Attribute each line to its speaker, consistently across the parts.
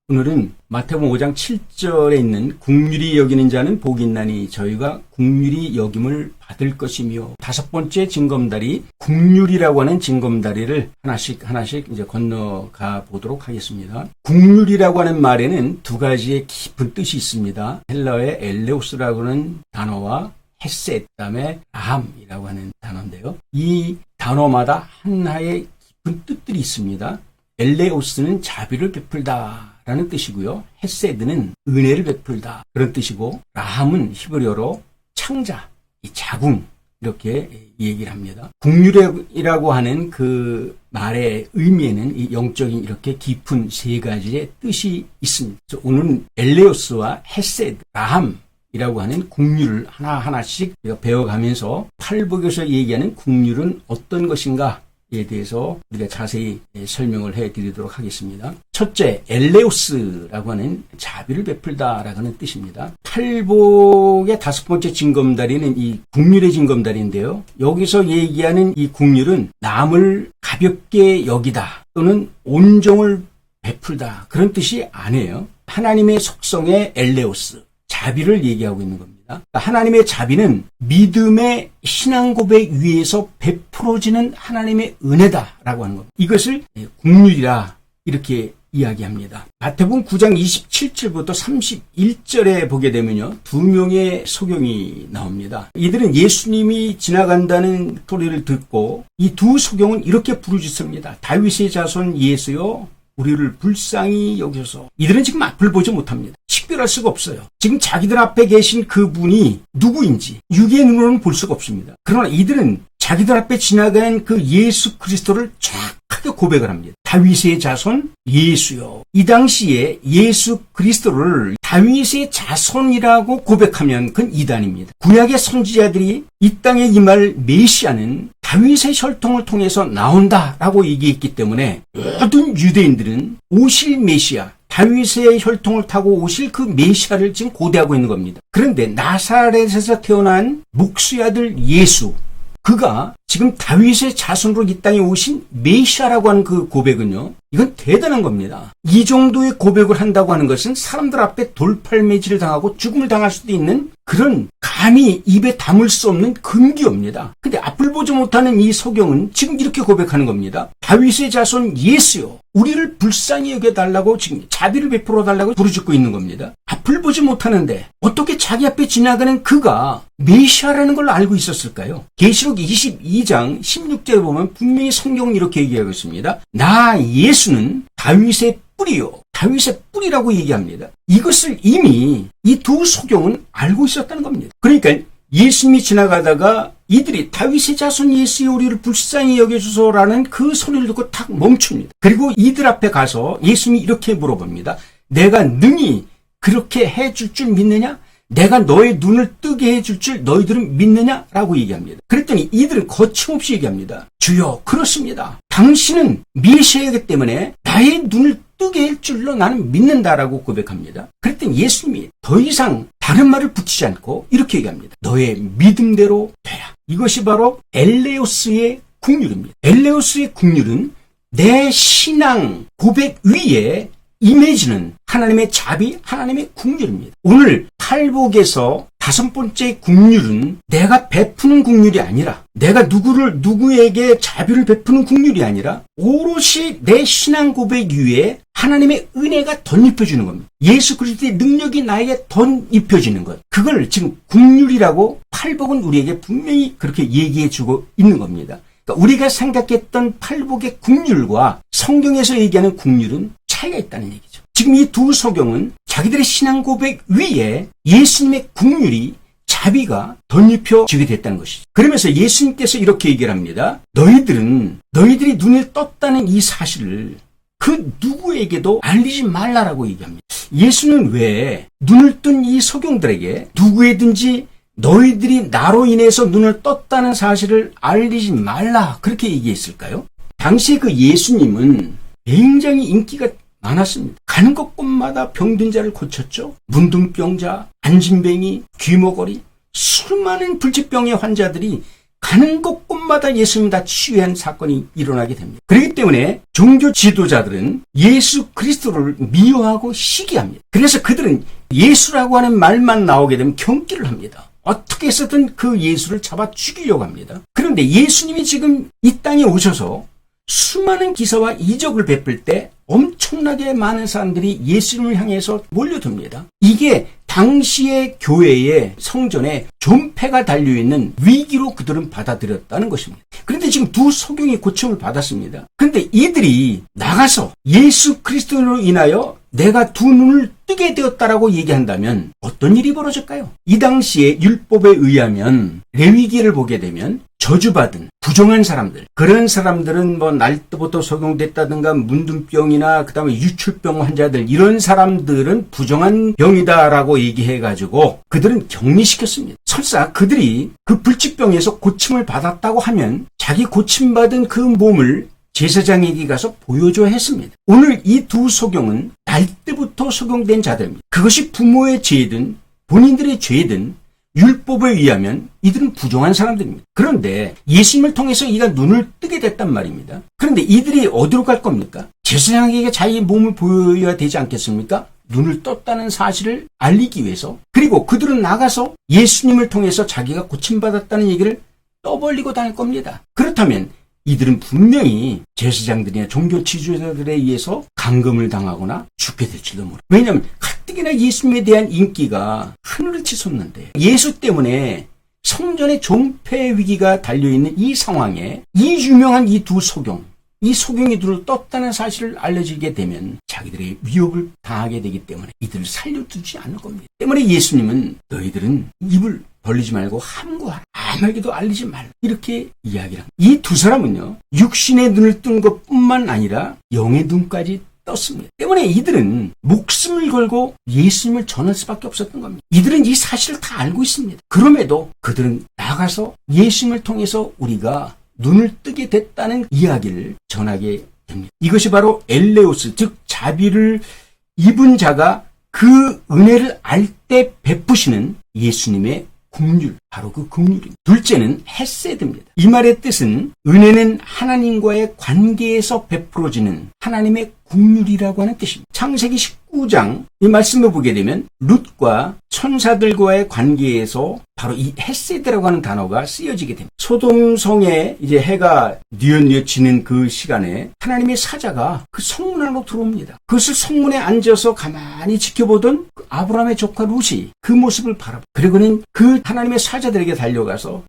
Speaker 1: 오늘은 마태복음 5장 7절에 있는 국률이 여기는 자는 복이 있나니 저희가 국률이 여김을 받을 것이며, 다섯 번째 징검다리, 국률이라고 하는 징검다리를 하나씩 이제 건너가 보도록 하겠습니다. 국률이라고 하는 말에는 두 가지의 깊은 뜻이 있습니다. 헬라어의 엘레오스라고 하는 단어와 헤셋, 그다음에 라함이라고 하는 단어인데요. 이 단어마다 하나의 깊은 뜻들이 있습니다. 엘레오스는 자비를 베풀다 라는 뜻이고요. 헤세드는 은혜를 베풀다 그런 뜻이고, 라함은 히브리어로 창자, 이 자궁, 이렇게 얘기를 합니다. 국률이라고 하는 그 말의 의미에는 이 영적인 이렇게 깊은 세 가지의 뜻이 있습니다. 그래서 오늘은 엘레오스와 헤세드, 라함이라고 하는 국률을 하나하나씩 우리가 배워가면서 팔복에서 얘기하는 국률은 어떤 것인가 에 대해서 우리가 자세히 설명을 해드리도록 하겠습니다. 첫째, 엘레오스라고 하는 자비를 베풀다라고 하는 뜻입니다. 팔복의 다섯 번째 징검다리는 이 국률의 징검다리인데요. 여기서 얘기하는 이 국률은 남을 가볍게 여기다 또는 온정을 베풀다 그런 뜻이 아니에요. 하나님의 속성의 엘레오스, 자비를 얘기하고 있는 겁니다. 하나님의 자비는 믿음의 신앙 고백 위에서 베풀어지는 하나님의 은혜다라고 하는 겁니다. 이것을 국률이라 이렇게 이야기합니다. 마태복음 9장 27절부터 31절에 보게 되면요, 두 명의 소경이 나옵니다. 이들은 예수님이 지나간다는 소리를 듣고 이 두 소경은 이렇게 부르짖습니다. 다윗의 자손 예수여, 우리를 불쌍히 여기소서. 이들은 지금 앞을 보지 못합니다. 식별할 수가 없어요. 지금 자기들 앞에 계신 그분이 누구인지 육의 눈으로는 볼 수가 없습니다. 그러나 이들은 자기들 앞에 지나간 그 예수 그리스도를 정확하게 고백을 합니다. 다윗의 자손 예수요. 이 당시에 예수 그리스도를 다윗의 자손이라고 고백하면 그건 이단입니다. 구약의 선지자들이 이 땅에 임할 메시아는 다윗의 혈통을 통해서 나온다라고 얘기했기 때문에 모든 유대인들은 오실 메시아, 다윗의 혈통을 타고 오실 그 메시아를 지금 고대하고 있는 겁니다. 그런데 나사렛에서 태어난 목수의 아들 예수, 그가 지금 다윗의 자손으로 이 땅에 오신 메시아라고 하는 그 고백은요, 이건 대단한 겁니다. 이 정도의 고백을 한다고 하는 것은 사람들 앞에 돌팔매질을 당하고 죽음을 당할 수도 있는 그런 감히 입에 담을 수 없는 금기입니다. 근데 앞을 보지 못하는 이 소경은 지금 이렇게 고백하는 겁니다. 다윗의 자손 예수요, 우리를 불쌍히 여겨달라고 지금 자비를 베풀어 달라고 부르짖고 있는 겁니다. 앞을 보지 못하는데 어떻게 자기 앞에 지나가는 그가 메시아라는 걸 알고 있었을까요? 계시록 22장 16절에 보면 분명히 성경은 이렇게 얘기하고 있습니다. 나 예수는 다윗의 뿌리요, 다윗의 뿌리라고 얘기합니다. 이것을 이미 이 두 소경은 알고 있었다는 겁니다. 그러니까 예수님이 지나가다가 이들이 다윗의 자손 예수여, 우리를 불쌍히 여겨주소라는 그 소리를 듣고 탁 멈춥니다. 그리고 이들 앞에 가서 예수님이 이렇게 물어봅니다. 내가 능히 그렇게 해줄 줄 믿느냐? 내가 너의 눈을 뜨게 해줄 줄 너희들은 믿느냐? 라고 얘기합니다. 그랬더니 이들은 거침없이 얘기합니다. 주여, 그렇습니다. 당신은 메시아이기 때문에 나의 눈을 뜨게 할 줄로 나는 믿는다라고 고백합니다. 그랬더니 예수님이 더 이상 다른 말을 붙이지 않고 이렇게 얘기합니다. 너의 믿음대로 되라. 이것이 바로 엘레오스의 국률입니다. 엘레오스의 국률은 내 신앙 고백 위에 임해지는 하나님의 자비, 하나님의 국률입니다. 오늘 팔복에서 다섯 번째 국률은 내가 베푸는 국률이 아니라, 내가 누구에게 자비를 베푸는 국률이 아니라 오롯이 내 신앙 고백 위에 하나님의 은혜가 덧입혀지는 겁니다. 예수 그리스도의 능력이 나에게 덧입혀지는 것. 그걸 지금 국률이라고 팔복은 우리에게 분명히 그렇게 얘기해주고 있는 겁니다. 그러니까 우리가 생각했던 팔복의 국률과 성경에서 얘기하는 국률은 차이가 있다는 얘기죠. 지금 이 두 소경은 자기들의 신앙 고백 위에 예수님의 국률이, 자비가 덧입혀지게 됐다는 것이죠. 그러면서 예수님께서 이렇게 얘기를 합니다. 너희들이 눈을 떴다는 이 사실을 그 누구에게도 알리지 말라라고 얘기합니다. 예수는 왜 눈을 뜬 이 소경들에게 누구에든지 너희들이 나로 인해서 눈을 떴다는 사실을 알리지 말라 그렇게 얘기했을까요? 당시에 그 예수님은 굉장히 인기가 많았습니다. 가는 곳곳마다 병든 자를 고쳤죠. 문둥병자, 안진뱅이, 귀머거리, 수많은 불치병의 환자들이 가는 곳곳마다 예수님 다 치유한 사건이 일어나게 됩니다. 그렇기 때문에 종교 지도자들은 예수 그리스도를 미워하고 시기합니다. 그래서 그들은 예수라고 하는 말만 나오게 되면 경기를 합니다. 어떻게 해서든 그 예수를 잡아 죽이려고 합니다. 그런데 예수님이 지금 이 땅에 오셔서 수많은 기사와 이적을 베풀 때 엄청나게 많은 사람들이 예수님을 향해서 몰려듭니다. 이게 당시의 교회의 성전에 존폐가 달려있는 위기로 그들은 받아들였다는 것입니다. 그런데 지금 두 소경이 고침을 받았습니다. 그런데 이들이 나가서 예수 그리스도로 인하여 내가 두 눈을 뜨게 되었다라고 얘기한다면 어떤 일이 벌어질까요? 이 당시에 율법에 의하면 레위기를 보게 되면 저주받은 부정한 사람들, 그런 사람들은 뭐 날 때부터 적용됐다든가 문둥병이나 그다음에 유출병 환자들, 이런 사람들은 부정한 병이다라고 얘기해가지고 그들은 격리시켰습니다. 설사 그들이 그 불치병에서 고침을 받았다고 하면 자기 고침받은 그 몸을 제사장에게 가서 보여줘야 했습니다. 오늘 이 두 소경은 날 때부터 소경된 자들입니다. 그것이 부모의 죄든 본인들의 죄든 율법에 의하면 이들은 부정한 사람들입니다. 그런데 예수님을 통해서 이가 눈을 뜨게 됐단 말입니다. 그런데 이들이 어디로 갈 겁니까? 제사장에게 자기 몸을 보여야 되지 않겠습니까? 눈을 떴다는 사실을 알리기 위해서. 그리고 그들은 나가서 예수님을 통해서 자기가 고침받았다는 얘기를 떠벌리고 다닐 겁니다. 그렇다면 이들은 분명히 제사장들이나 종교 지도자들에 의해서 감금을 당하거나 죽게 될지도 모릅니다. 왜냐하면 가뜩이나 예수님에 대한 인기가 하늘을 치솟는데 예수 때문에 성전의 존폐 위기가 달려있는 이 상황에 이 유명한 이 두 소경, 이 소경이 눈을 떴다는 사실을 알려지게 되면 자기들의 위협을 당하게 되기 때문에 이들을 살려두지 않을 겁니다. 때문에 예수님은 너희들은 입을 벌리지 말고 함구하라. 아무에게도 알리지 말라. 이렇게 이야기를 합니다. 이 두 사람은요, 육신의 눈을 뜬 것뿐만 아니라 영의 눈까지 떴습니다. 때문에 이들은 목숨을 걸고 예수님을 전할 수밖에 없었던 겁니다. 이들은 이 사실을 다 알고 있습니다. 그럼에도 그들은 나가서 예수님을 통해서 우리가 눈을 뜨게 됐다는 이야기를 전하게 됩니다. 이것이 바로 엘레오스, 즉 자비를 입은 자가 그 은혜를 알 때 베푸시는 예수님의 긍휼, 바로 그 긍휼입니다. 둘째는 헤세드입니다. 이 말의 뜻은 은혜는 하나님과의 관계에서 베풀어지는 하나님의 긍휼이라고 하는 뜻입니다. 창세기 19장 이 말씀을 보게 되면 룻과 천사들과의 관계에서 바로 이 헤세드라고 하는 단어가 쓰여지게 됩니다. 소돔성에 이제 해가 뉘엿뉘엿 지는 그 시간에 하나님의 사자가 그 성문 안으로 들어옵니다. 그것을 성문에 앉아서 가만히 지켜보던 그 아브라함의 조카 룻이 그 모습을 바라보고, 그리고는 그 하나님의 사자들에게 달려가서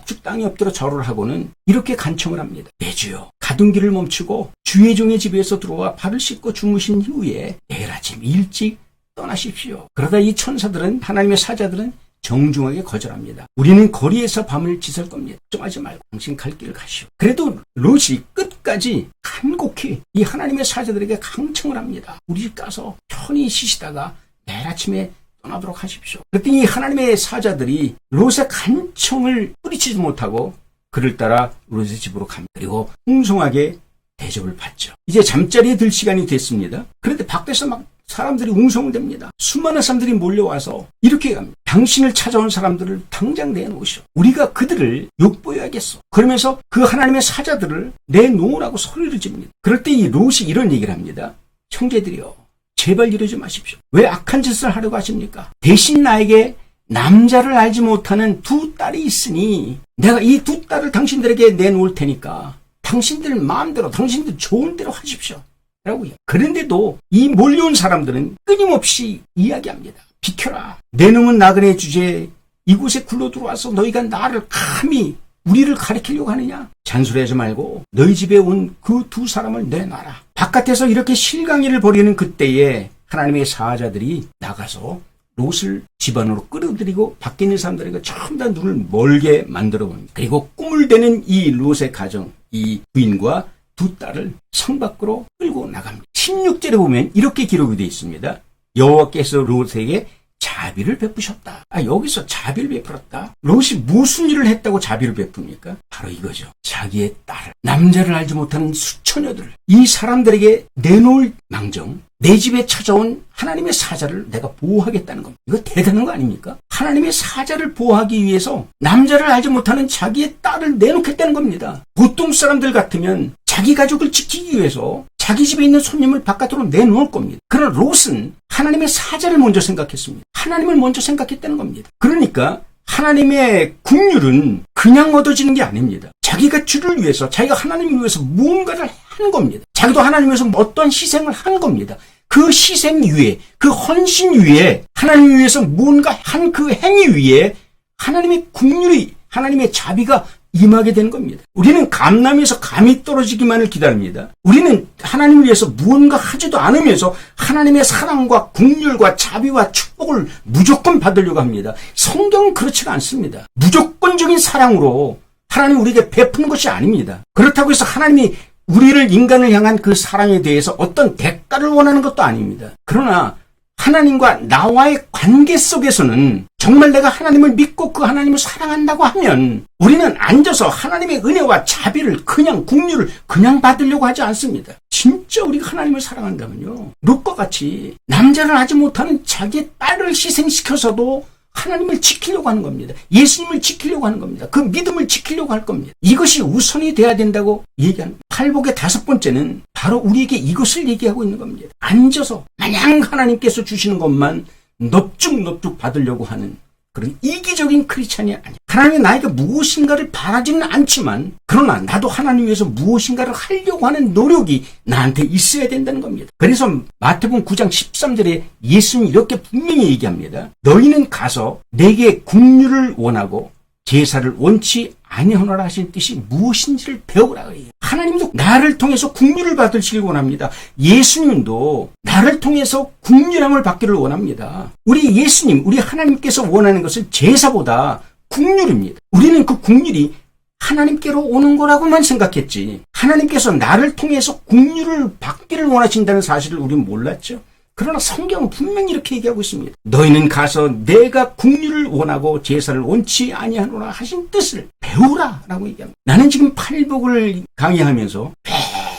Speaker 1: 쭉 땅에 엎드려 절을 하고는 이렇게 간청을 합니다. 내 주여, 가던 길을 멈추고 주의 종의 집에서 들어와 발을 씻고 주무신 후에 내일 아침 일찍 떠나십시오. 그러다 이 천사들은, 하나님의 사자들은 정중하게 거절합니다. 우리는 거리에서 밤을 지설 겁니다. 걱정하지 말고 당신 갈 길을 가시오. 그래도 롯이 끝까지 간곡히 이 하나님의 사자들에게 강청을 합니다. 우리 집 가서 편히 쉬시다가 내일 아침에 떠나도록 하십시오. 그랬더니 하나님의 사자들이 롯의 간청을 뿌리치지 못하고 그를 따라 롯의 집으로 갑니다. 그리고 웅성하게 대접을 받죠. 이제 잠자리에 들 시간이 됐습니다. 그런데 밖에서 막 사람들이 웅성됩니다. 수많은 사람들이 몰려와서 이렇게 합니다. 당신을 찾아온 사람들을 당장 내놓으시오. 우리가 그들을 욕보여야겠어. 그러면서 그 하나님의 사자들을 내놓으라고 소리를 지릅니다. 그럴 때 이 롯이 이런 얘기를 합니다. 형제들이여, 제발 이러지 마십시오. 왜 악한 짓을 하려고 하십니까? 대신 나에게 남자를 알지 못하는 두 딸이 있으니 내가 이 두 딸을 당신들에게 내놓을 테니까 당신들 마음대로, 당신들 좋은 대로 하십시오. 라고요. 그런데도 이 몰려온 사람들은 끊임없이 이야기합니다. 비켜라. 내 놈은 나그네 주제에 이곳에 굴러 들어와서 너희가 나를 감히 우리를 가리키려고 하느냐? 잔소리하지 말고 너희 집에 온 그 두 사람을 내놔라. 바깥에서 이렇게 실강이를 벌이는 그때에 하나님의 사자들이 나가서 롯을 집 안으로 끌어들이고 밖에 있는 사람들에게 전부 다 눈을 멀게 만들어 봅니다. 그리고 꿈을 대는 이 롯의 가정, 이 부인과 두 딸을 성 밖으로 끌고 나갑니다. 16절에 보면 이렇게 기록이 되어 있습니다. 여호와께서 롯에게 자비를 베푸셨다. 여기서 자비를 베풀었다. 롯이 무슨 일을 했다고 자비를 베풉니까? 바로 이거죠. 자기의 딸, 남자를 알지 못하는 수처녀들을 이 사람들에게 내놓을 망정 내 집에 찾아온 하나님의 사자를 내가 보호하겠다는 겁니다. 이거 대단한 거 아닙니까? 하나님의 사자를 보호하기 위해서 남자를 알지 못하는 자기의 딸을 내놓겠다는 겁니다. 보통 사람들 같으면 자기 가족을 지키기 위해서 자기 집에 있는 손님을 바깥으로 내놓을 겁니다. 그러나 롯은 하나님의 사자를 먼저 생각했습니다. 하나님을 먼저 생각했다는 겁니다. 그러니까 하나님의 국률은 그냥 얻어지는 게 아닙니다. 자기가 주를 위해서, 자기가 하나님을 위해서 무언가를 한 겁니다. 자기도 하나님을 위해서 어떤 희생을 한 겁니다. 그 희생 위에, 그 헌신 위에, 하나님을 위해서 무언가 한 그 행위 위에 하나님의 국률이, 하나님의 자비가 임하게 되는 겁니다. 우리는 감남에서 감이 떨어지기만을 기다립니다. 우리는 하나님을 위해서 무언가 하지도 않으면서 하나님의 사랑과 국률과 자비와 축복을 무조건 받으려고 합니다. 성경은 그렇지가 않습니다. 무조건적인 사랑으로 하나님 우리에게 베푸는 것이 아닙니다. 그렇다고 해서 하나님이 우리를, 인간을 향한 그 사랑에 대해서 어떤 대가를 원하는 것도 아닙니다. 그러나 하나님과 나와의 관계 속에서는 정말 내가 하나님을 믿고 그 하나님을 사랑한다고 하면 우리는 앉아서 하나님의 은혜와 자비를, 그냥 국률을 그냥 받으려고 하지 않습니다. 진짜 우리가 하나님을 사랑한다면요, 롯과 같이 남자를 하지 못하는 자기의 딸을 희생시켜서도 하나님을 지키려고 하는 겁니다. 예수님을 지키려고 하는 겁니다. 그 믿음을 지키려고 할 겁니다. 이것이 우선이 돼야 된다고 얘기하는, 팔복의 5번째는 바로 우리에게 이것을 얘기하고 있는 겁니다. 앉아서 마냥 하나님께서 주시는 것만 넙죽넙죽 받으려고 하는 그런 이기적인 크리스찬이 아니야. 하나님이 나에게 무엇인가를 바라지는 않지만, 그러나 나도 하나님 위해서 무엇인가를 하려고 하는 노력이 나한테 있어야 된다는 겁니다. 그래서 마태복음 9장 13절에 예수님이 이렇게 분명히 얘기합니다. 너희는 가서 내게 국률을 원하고 제사를 원치 아니하노라 하신 뜻이 무엇인지를 배우라. 하나님도 나를 통해서 국률을 받으시길 원합니다. 예수님도 나를 통해서 국률함을 받기를 원합니다. 우리 예수님, 우리 하나님께서 원하는 것은 제사보다 국률입니다. 우리는 그 국률이 하나님께로 오는 거라고만 생각했지, 하나님께서 나를 통해서 국률을 받기를 원하신다는 사실을 우리는 몰랐죠. 그러나 성경은 분명히 이렇게 얘기하고 있습니다. 너희는 가서 내가 국률을 원하고 제사를 원치 아니하노라 하신 뜻을 배우라 라고 얘기합니다. 나는 지금 팔복을 강의하면서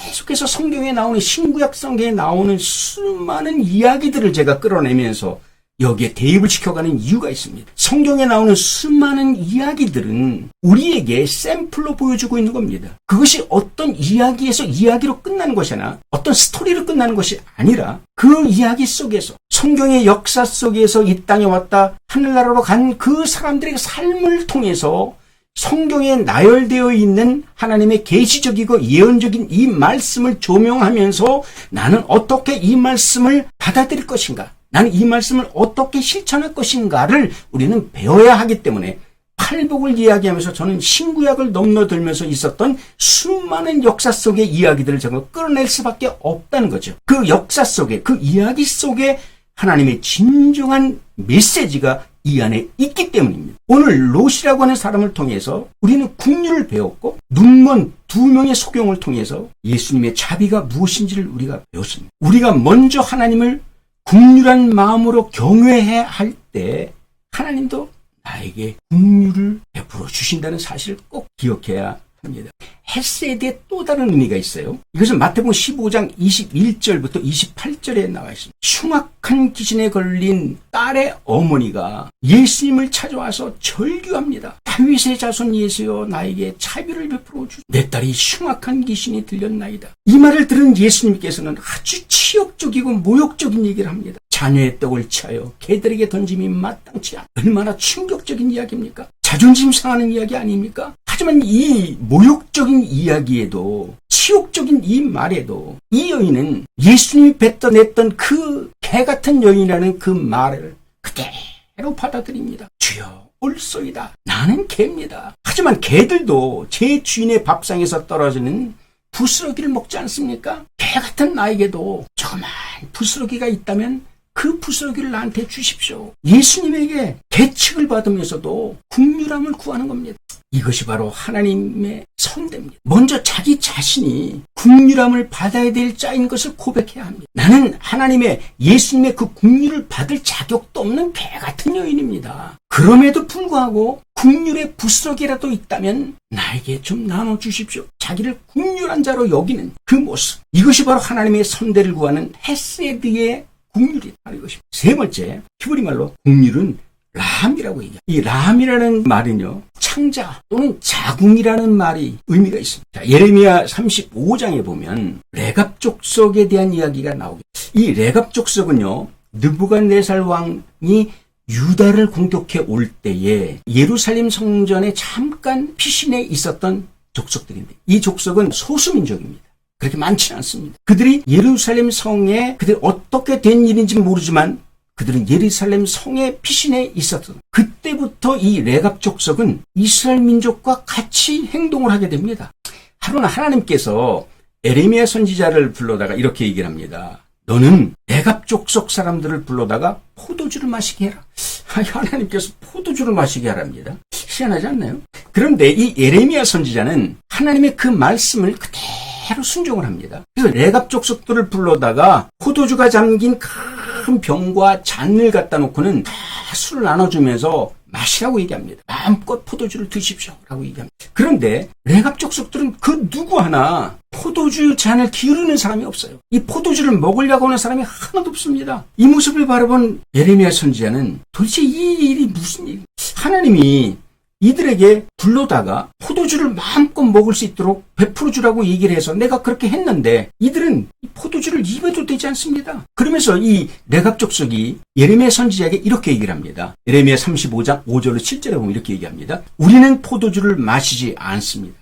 Speaker 1: 계속해서 성경에 나오는, 신구약 성경에 나오는 수많은 이야기들을 제가 끌어내면서 여기에 대입을 시켜가는 이유가 있습니다. 성경에 나오는 수많은 이야기들은 우리에게 샘플로 보여주고 있는 겁니다. 그것이 어떤 이야기에서 이야기로 끝나는 것이 아니라, 어떤 스토리로 끝나는 것이 아니라, 그 이야기 속에서, 성경의 역사 속에서 이 땅에 왔다 하늘나라로 간 그 사람들의 삶을 통해서 성경에 나열되어 있는 하나님의 계시적이고 예언적인 이 말씀을 조명하면서 나는 어떻게 이 말씀을 받아들일 것인가, 나는 이 말씀을 어떻게 실천할 것인가를 우리는 배워야 하기 때문에, 팔복을 이야기하면서 저는 신구약을 넘나들면서 있었던 수많은 역사 속의 이야기들을 제가 끌어낼 수밖에 없다는 거죠. 그 역사 속에, 그 이야기 속에 하나님의 진정한 메시지가 이 안에 있기 때문입니다. 오늘 롯이라고 하는 사람을 통해서 우리는 국률을 배웠고, 눈먼 2명의 소경을 통해서 예수님의 자비가 무엇인지를 우리가 배웠습니다. 우리가 먼저 하나님을 국률한 마음으로 경외해야 할 때 하나님도 나에게 국률을 베풀어 주신다는 사실을 꼭 기억해야 합니다. 헤세드의 또 다른 의미가 있어요. 이것은 마태복음 15장 21절부터 28절에 나와 있습니다. 흉악한 귀신에 걸린 딸의 어머니가 예수님을 찾아와서 절규합니다. 다윗의 자손 예수여, 나에게 자비를 베풀어 주소서. 내 딸이 흉악한 귀신이 들렸나이다. 이 말을 들은 예수님께서는 아주 치욕적이고 모욕적인 얘기를 합니다. 자녀의 떡을 취하여 개들에게 던짐이 마땅치 않아. 얼마나 충격적인 이야기입니까? 자존심 상하는 이야기 아닙니까? 하지만 이 모욕적인 이야기에도, 치욕적인 이 말에도 이 여인은 예수님이 뱉어냈던 그 개같은 여인이라는 그 말을 그대로 받아들입니다. 주여 올소이다. 나는 개입니다. 하지만 개들도 제 주인의 밥상에서 떨어지는 부스러기를 먹지 않습니까? 개 같은 나에게도 조그만 부스러기가 있다면 그 부스러기를 나한테 주십시오. 예수님에게 계측을 받으면서도 국률함을 구하는 겁니다. 이것이 바로 하나님의 선대입니다. 먼저 자기 자신이 국률함을 받아야 될 자인 것을 고백해야 합니다. 나는 하나님의, 예수님의 그 국률을 받을 자격도 없는 개 같은 여인입니다. 그럼에도 불구하고 국률의 부스러기라도 있다면 나에게 좀 나눠주십시오. 자기를 국률한 자로 여기는 그 모습, 이것이 바로 하나님의 선대를 구하는 헤세드의 국률이 바로 이것입니다. 세 번째, 히브리 말로 국률은 라함이라고 얘기해요. 이 라함이라는 말은요, 창자 또는 자궁이라는 말이 의미가 있습니다. 예레미야 35장에 보면 레갑 족속에 대한 이야기가 나오게. 이 레갑 족속은요, 느부갓네살 왕이 유다를 공격해 올 때에 예루살렘 성전에 잠깐 피신해 있었던 족속들인데, 이 족속은 소수민족입니다. 그렇게 많지는 않습니다. 그들이 예루살렘 성에 그들이 어떻게 된 일인지 모르지만 그들은 예루살렘 성에 피신해 있었던, 그때부터 이 레갑 족속은 이스라엘 민족과 같이 행동을 하게 됩니다. 하나님께서 에레미야 선지자를 불러다가 이렇게 얘기를 합니다. 너는 레갑 족속 사람들을 불러다가 포도주를 마시게 해라. 하나님께서 포도주를 마시게 하랍니다. 희한하지 않나요? 그런데 이 에레미야 선지자는 하나님의 그 말씀을 그대로 순종을 합니다. 그래서 레갑 족속들을 불러다가 포도주가 잠긴 큰 병과 잔을 갖다 놓고는 다 술을 나눠주면서 마시라고 얘기합니다. 마음껏 포도주를 드십시오 라고 얘기합니다. 그런데 레갑 족속들은 그 누구 하나 포도주 잔을 기울이는 사람이 없어요. 이 포도주를 먹으려고 하는 사람이 하나도 없습니다. 이 모습을 바라본 예레미야 선지자는 도대체 이 일이 무슨 일? 하나님이 이들에게 불러다가 포도주를 마음껏 먹을 수 있도록 베풀어 주라고 얘기를 해서 내가 그렇게 했는데 이들은 포도주를 입에도 대지 않습니다. 그러면서 이 레갑 족속이 예레미야 선지자에게 이렇게 얘기를 합니다. 예레미야 35장 5절로 7절에 보면 이렇게 얘기합니다. 우리는 포도주를 마시지 않습니다.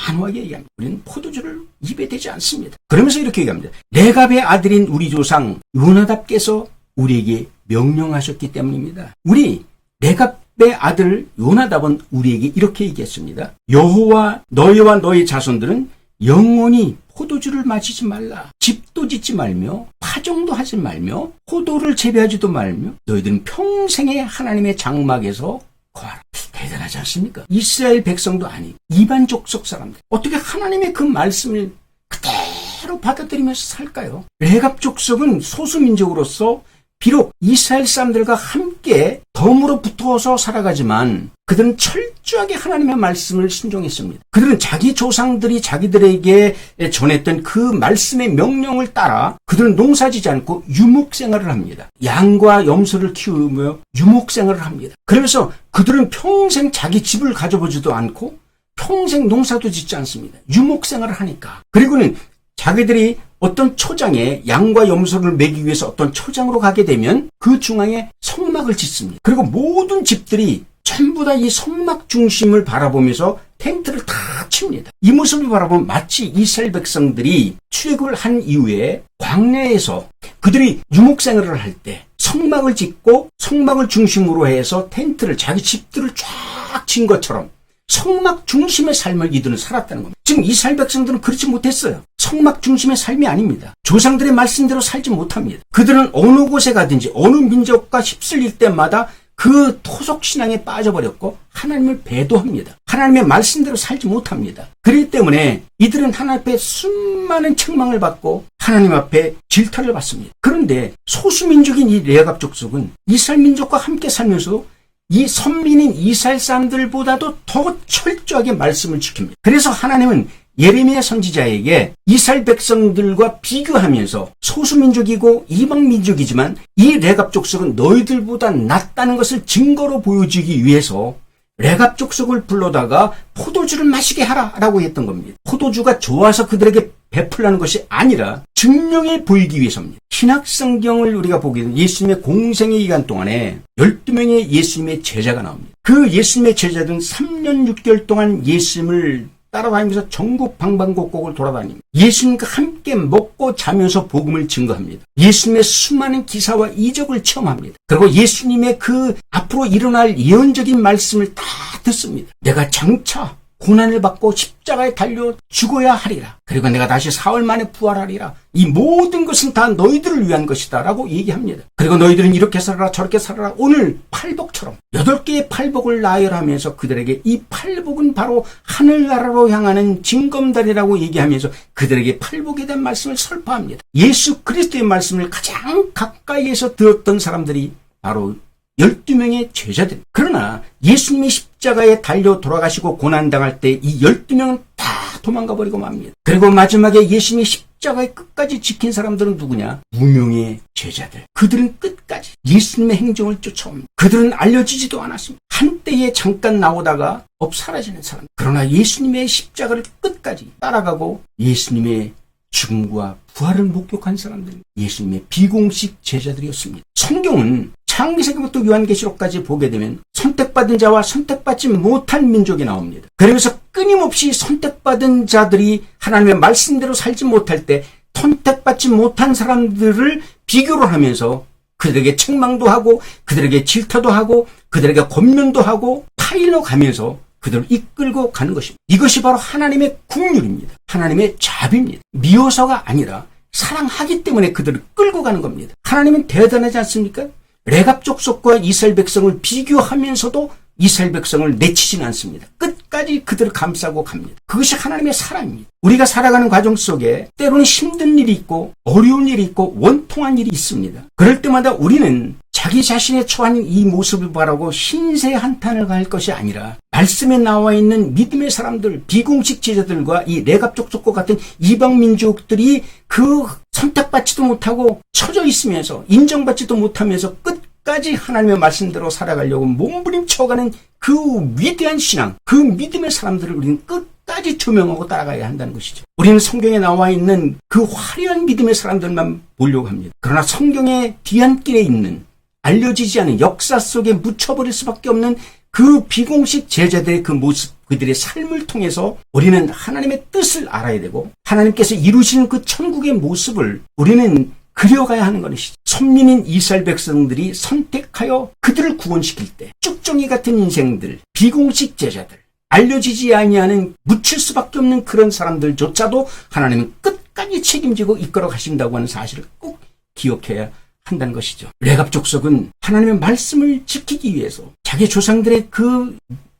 Speaker 1: 단호하게 얘기합니다. 우리는 포도주를 입에 대지 않습니다. 그러면서 이렇게 얘기합니다. 레갑의 아들인 우리 조상 요나답께서 우리에게 명령하셨기 때문입니다. 우리 레갑의 아들 요나답은 우리에게 이렇게 얘기했습니다. 여호와 너희와 너희 자손들은 영원히 포도주를 마시지 말라. 집도 짓지 말며 파종도 하지 말며 포도를 재배하지도 말며 너희들은 평생에 하나님의 장막에서 거하라. 대단하지 않습니까? 이스라엘 백성도 아니고 이반 족속 사람들 어떻게 하나님의 그 말씀을 그대로 받아들이면서 살까요? 레갑 족속은 소수민족으로서 비록 이스라엘 사람들과 함께 덤으로 붙어서 살아가지만 그들은 철저하게 하나님의 말씀을 순종했습니다. 그들은 자기 조상들이 자기들에게 전했던 그 말씀의 명령을 따라 그들은 농사지지 않고 유목생활을 합니다. 양과 염소를 키우며 유목생활을 합니다. 그러면서 그들은 평생 자기 집을 가져보지도 않고 평생 농사도 짓지 않습니다. 유목생활을 하니까. 그리고는 자기들이 어떤 초장에 양과 염소를 매기 위해서 어떤 초장으로 가게 되면 그 중앙에 성막을 짓습니다. 그리고 모든 집들이 전부 다 이 성막 중심을 바라보면서 텐트를 다 칩니다. 이 모습을 바라보면 마치 이스라엘 백성들이 출애굽을 한 이후에 광야에서 그들이 유목생활을 할 때 성막을 짓고 성막을 중심으로 해서 텐트를 자기 집들을 쫙 친 것처럼 성막 중심의 삶을 이들은 살았다는 겁니다. 지금 이스라엘 백성들은 그렇지 못했어요. 성막 중심의 삶이 아닙니다. 조상들의 말씀대로 살지 못합니다. 그들은 어느 곳에 가든지 어느 민족과 휩쓸릴 때마다 그 토속신앙에 빠져버렸고 하나님을 배도합니다. 하나님의 말씀대로 살지 못합니다. 그렇기 때문에 이들은 하나님 앞에 수많은 책망을 받고 하나님 앞에 질타를 받습니다. 그런데 소수민족인 이 레갑 족속은 이스라엘 민족과 함께 살면서도 이 선민인 이스라엘 사람들보다도 더 철저하게 말씀을 지킵니다. 그래서 하나님은 예레미야 선지자에게 이스라엘 백성들과 비교하면서 소수민족이고 이방민족이지만 이 레갑 족속은 너희들보다 낫다는 것을 증거로 보여주기 위해서 레갑 족속을 불러다가 포도주를 마시게 하라라고 했던 겁니다. 포도주가 좋아서 그들에게 베풀라는 것이 아니라 증명해 보이기 위해서입니다. 신약성경을 우리가 보게 되면 예수님의 공생의 기간 동안에 12명의 예수님의 제자가 나옵니다. 그 예수님의 제자들은 3년 6개월 동안 예수님을 따라다니면서 전국 방방곡곡을 돌아다닙니다. 예수님과 함께 먹고 자면서 복음을 증거합니다. 예수님의 수많은 기사와 이적을 체험합니다. 그리고 예수님의 그 앞으로 일어날 예언적인 말씀을 다 듣습니다. 내가 장차 고난을 받고 십자가에 달려 죽어야 하리라. 그리고 내가 다시 사흘 만에 부활하리라. 이 모든 것은 다 너희들을 위한 것이다 라고 얘기합니다. 그리고 너희들은 이렇게 살아라 저렇게 살아라. 오늘 팔복처럼 8개의 팔복을 나열하면서 그들에게 이 팔복은 바로 하늘나라로 향하는 징검다리라고 얘기하면서 그들에게 팔복에 대한 말씀을 설파합니다. 예수 그리스도의 말씀을 가장 가까이에서 들었던 사람들이 바로 12명의 제자들. 그러나 예수님이 십자가에 달려 돌아가시고 고난당할 때 이 12명은 다 도망가 버리고 맙니다. 그리고 마지막에 예수님이 십자가의 끝까지 지킨 사람들은 누구냐? 무명의 제자들. 그들은 끝까지 예수님의 행정을 쫓아옵니다. 그들은 알려지지도 않았습니다. 한때에 잠깐 나오다가 사라지는 사람. 그러나 예수님의 십자가를 끝까지 따라가고 예수님의 죽음과 부활을 목격한 사람들, 예수님의 비공식 제자들이었습니다. 성경은 창세기부터 요한계시록까지 보게 되면 선택받은 자와 선택받지 못한 민족이 나옵니다. 그러면서 끊임없이 선택받은 자들이 하나님의 말씀대로 살지 못할 때 선택받지 못한 사람들을 비교를 하면서 그들에게 책망도 하고 그들에게 질타도 하고 그들에게 권면도 하고 파일러 가면서 그들을 이끌고 가는 것입니다. 이것이 바로 하나님의 국률입니다. 하나님의 자비입니다. 미워서가 아니라 사랑하기 때문에 그들을 끌고 가는 겁니다. 하나님은 대단하지 않습니까? 레갑 족속과 이스라엘 백성을 비교하면서도 이스라엘 백성을 내치지는 않습니다. 끝까지 그들을 감싸고 갑니다. 그것이 하나님의 사랑입니다. 우리가 살아가는 과정 속에 때로는 힘든 일이 있고 어려운 일이 있고 원통한 일이 있습니다. 그럴 때마다 우리는 자기 자신의 처한 이 모습을 바라고 신세 한탄을 갈 것이 아니라 말씀에 나와 있는 믿음의 사람들, 비공식 제자들과 이 레갑 족속과 같은 이방 민족들이 그 선택받지도 못하고 처져 있으면서 인정받지도 못하면서 끝까지 하나님의 말씀대로 살아가려고 몸부림쳐가는 그 위대한 신앙, 그 믿음의 사람들을 우리는 끝까지 조명하고 따라가야 한다는 것이죠. 우리는 성경에 나와 있는 그 화려한 믿음의 사람들만 보려고 합니다. 그러나 성경의 뒤안길에 있는 알려지지 않은 역사 속에 묻혀버릴 수밖에 없는 그 비공식 제자들의 그 모습, 그들의 삶을 통해서 우리는 하나님의 뜻을 알아야 되고 하나님께서 이루시는 그 천국의 모습을 우리는 그려가야 하는 것이죠. 선민인 이스라엘 백성들이 선택하여 그들을 구원시킬 때 쭉정이 같은 인생들, 비공식 제자들, 알려지지 아니하는 묻힐 수밖에 없는 그런 사람들조차도 하나님은 끝까지 책임지고 이끌어 가신다고 하는 사실을 꼭 기억해야 한다는 것이죠. 레갑 족속은 하나님의 말씀을 지키기 위해서 자기 조상들의 그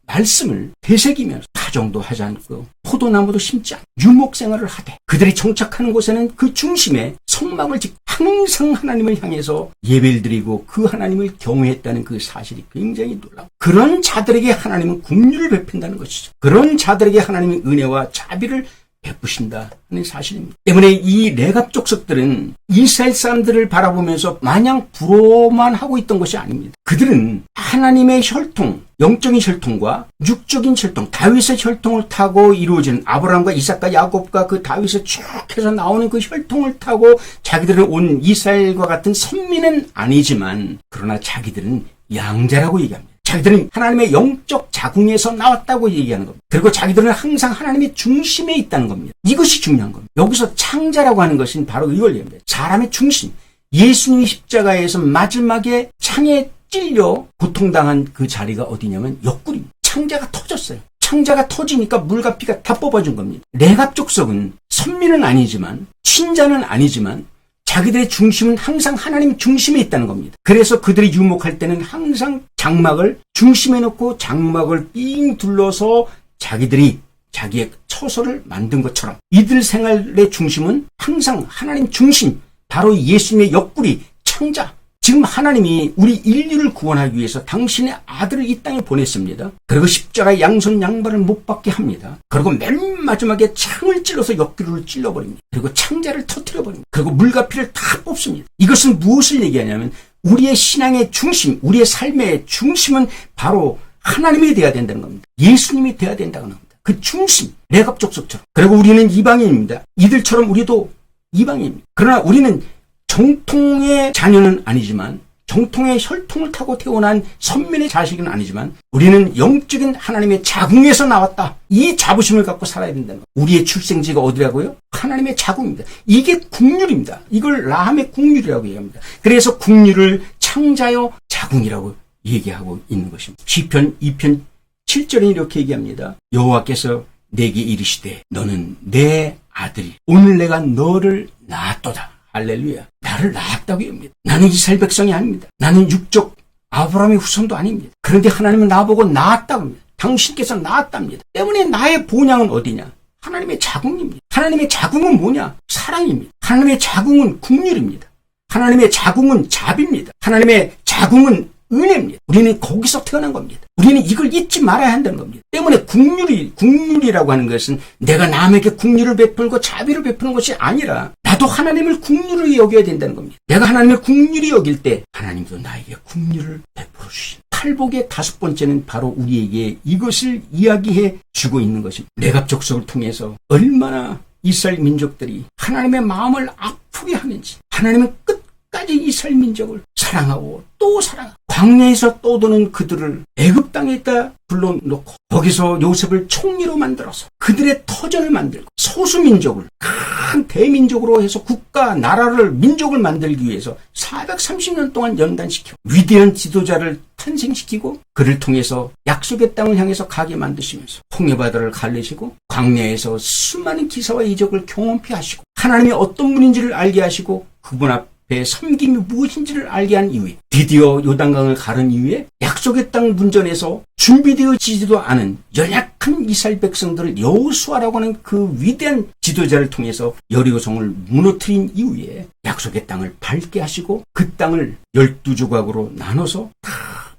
Speaker 1: 말씀을 되새기면서 가정도 하지 않고 포도나무도 심지 않고 유목생활을 하되 그들이 정착하는 곳에는 그 중심에 성막을 짓고 항상 하나님을 향해서 예배를 드리고 그 하나님을 경외했다는 그 사실이 굉장히 놀라워. 그런 자들에게 하나님은 긍휼을 베푼다는 것이죠. 그런 자들에게 하나님의 은혜와 자비를 베푸신다 하는 사실입니다. 때문에 이 레갑 족속들은 이스라엘 사람들을 바라보면서 마냥 부러워만 하고 있던 것이 아닙니다. 그들은 하나님의 혈통, 영적인 혈통과 육적인 혈통, 다윗의 혈통을 타고 이루어진 아브라함과 이삭과 야곱과 그 다윗의 쭉 해서 나오는 그 혈통을 타고 자기들은 온 이스라엘과 같은 선민은 아니지만 그러나 자기들은 양자라고 얘기합니다. 자기들은 하나님의 영적 자궁에서 나왔다고 얘기하는 겁니다. 그리고 자기들은 항상 하나님의 중심에 있다는 겁니다. 이것이 중요한 겁니다. 여기서 창자라고 하는 것은 바로 이걸 얘기합니다. 사람의 중심. 예수님이 십자가에서 마지막에 창에 찔려 고통당한 그 자리가 어디냐면 옆구리입니다. 창자가 터졌어요. 창자가 터지니까 물과 피가 다 뽑아준 겁니다. 레갑 족속은 선민은 아니지만 신자는 아니지만 자기들의 중심은 항상 하나님 중심에 있다는 겁니다. 그래서 그들이 유목할 때는 항상 장막을 중심에 놓고 장막을 삥 둘러서 자기들이 자기의 처소를 만든 것처럼 이들 생활의 중심은 항상 하나님 중심, 바로 예수님의 옆구리, 창자. 지금 하나님이 우리 인류를 구원하기 위해서 당신의 아들을 이 땅에 보냈습니다. 그리고 십자가의 양손 양발을 못 받게 합니다. 그리고 맨 마지막에 창을 찔러서 옆구리를 찔러버립니다. 그리고 창자를 터뜨려버립니다. 그리고 물과 피를 다 뽑습니다. 이것은 무엇을 얘기하냐면 우리의 신앙의 중심, 우리의 삶의 중심은 바로 하나님이 되어야 된다는 겁니다. 예수님이 되어야 된다는 겁니다. 그 중심, 레갑 족속처럼. 그리고 우리는 이방인입니다. 이들처럼 우리도 이방인입니다. 그러나 우리는 정통의 자녀는 아니지만 정통의 혈통을 타고 태어난 선민의 자식은 아니지만 우리는 영적인 하나님의 자궁에서 나왔다. 이 자부심을 갖고 살아야 된다는 거예요. 우리의 출생지가 어디라고요? 하나님의 자궁입니다. 이게 국률입니다. 이걸 라함의 국률이라고 얘기합니다. 그래서 국률을 창자여 자궁이라고 얘기하고 있는 것입니다. 시편 2편 7절에 이렇게 얘기합니다. 여호와께서 내게 이르시되 너는 내 아들이 오늘 내가 너를 낳았도다. 할렐루야. 나를 낳았다고 합니다. 나는 이스라엘 백성이 아닙니다. 나는 육적 아브라함의 후손도 아닙니다. 그런데 하나님은 나보고 낳았다고 합니다. 당신께서 낳았답니다. 때문에 나의 본향은 어디냐? 하나님의 자궁입니다. 하나님의 자궁은 뭐냐? 사랑입니다. 하나님의 자궁은 국률입니다. 하나님의 자궁은 자비입니다. 하나님의 자궁은 은혜입니다. 우리는 거기서 태어난 겁니다. 우리는 이걸 잊지 말아야 한다는 겁니다. 때문에 국률이라고 하는 것은 내가 남에게 국률을 베풀고 자비를 베푸는 것이 아니라 나도 하나님을 국률을 여겨야 된다는 겁니다. 내가 하나님을 국률이 여길 때 하나님도 나에게 국률을 베풀어 주신. 팔복의 5번째는 바로 우리에게 이것을 이야기해 주고 있는 것입니다. 레갑 족속을 통해서 얼마나 이스라엘 민족들이 하나님의 마음을 아프게 하는지, 하나님은 끝까지 이스라엘 민족을 사랑하고 또 사랑하고 광야에서 떠도는 그들을 애굽 땅에다 불러놓고 거기서 요셉을 총리로 만들어서 그들의 터전을 만들고 소수민족을 큰 대민족으로 해서 국가, 나라를, 민족을 만들기 위해서 430년 동안 연단시키고 위대한 지도자를 탄생시키고 그를 통해서 약속의 땅을 향해서 가게 만드시면서 홍해바다를 갈르시고 광야에서 수많은 기사와 이적을 경험케 하시고 하나님이 어떤 분인지를 알게 하시고 그분 앞에 섬김이 무엇인지를 알게 한 이후에 드디어 요단강을 가른 이후에 약속의 땅 문전에서 준비되어지지도 않은 연약한 이스라엘 백성들을 여호수아라고 하는 그 위대한 지도자를 통해서 여리고성을 무너뜨린 이후에 약속의 땅을 밟게 하시고 그 땅을 12조각으로 나눠서 다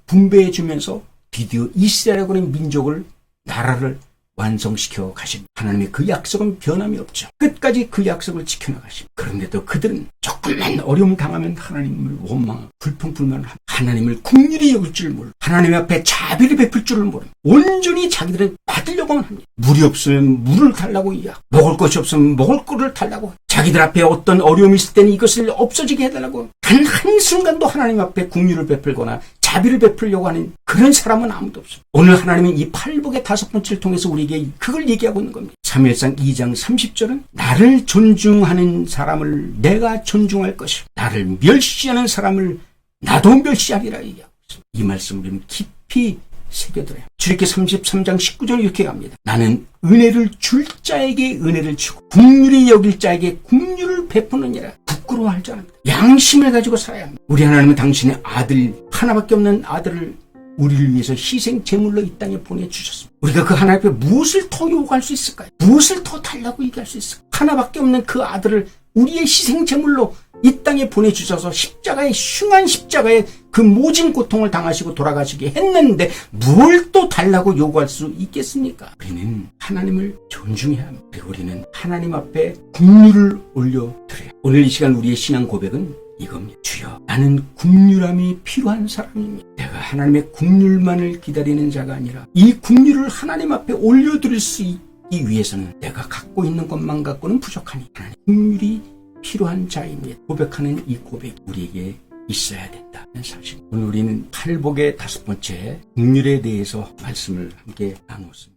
Speaker 1: 분배해 주면서 드디어 이스라엘이라고 하는 민족을, 나라를 완성시켜 가십니다. 하나님의 그 약속은 변함이 없죠. 끝까지 그 약속을 지켜나가십니다. 그런데도 그들은 조금만 어려움 당하면 하나님을 원망하고 불평불만을 합니다. 하나님을 긍휼히 여길 줄 모르고 하나님 앞에 자비를 베풀 줄을 모르고 온전히 자기들은 받으려고만 합니다. 물이 없으면 물을 달라고 이야기하고 먹을 것이 없으면 먹을 거를 달라고 자기들 앞에 어떤 어려움이 있을 때는 이것을 없어지게 해달라고 단 한순간도 하나님 앞에 긍휼을 베풀거나 자비를 베풀려고 하는 그런 사람은 아무도 없습니다. 오늘 하나님은 이 팔복의 5번째를 통해서 우리에게 그걸 얘기하고 있는 겁니다. 사무엘상 2장 30절은 나를 존중하는 사람을 내가 존중할 것이고 나를 멸시하는 사람을 나도 멸시하리라 얘기하고 있습니다. 이 말씀을 우리는 깊이 새겨들어요. 출애굽기 33장 19절 이렇게 갑니다. 나는 은혜를 줄 자에게 은혜를 주고 긍휼히 여길 자에게 긍휼을 베푸느니라. 부끄러워하지 않습니다. 양심을 가지고 살아야 합니다. 우리 하나님은 당신의 아들, 하나밖에 없는 아들을 우리를 위해서 희생 제물로 이 땅에 보내주셨습니다. 우리가 그 하나님 앞에 무엇을 더 요구할 수 있을까요? 무엇을 더 달라고 얘기할 수 있을까요? 하나밖에 없는 그 아들을 우리의 희생 제물로 이 땅에 보내주셔서 십자가의 흉한 십자가의 그 모진 고통을 당하시고 돌아가시게 했는데 뭘 또 달라고 요구할 수 있겠습니까? 우리는 하나님을 존중해야 합니다. 그리고 우리는 하나님 앞에 긍휼을 올려드려야 합니다. 오늘 이 시간 우리의 신앙 고백은 이겁니다. 주여, 나는 긍휼함이 필요한 사람입니다. 내가 하나님의 긍휼만을 기다리는 자가 아니라 이 긍휼을 하나님 앞에 올려드릴 수 있기 위해서는 내가 갖고 있는 것만 갖고는 부족하니 하나님 긍휼이 필요한 자입니다. 고백하는 이 고백 우리에게 있어야 된다는 사실. 오늘 우리는 팔복의 5번째 긍휼에 대해서 말씀을 함께 나누었습니다.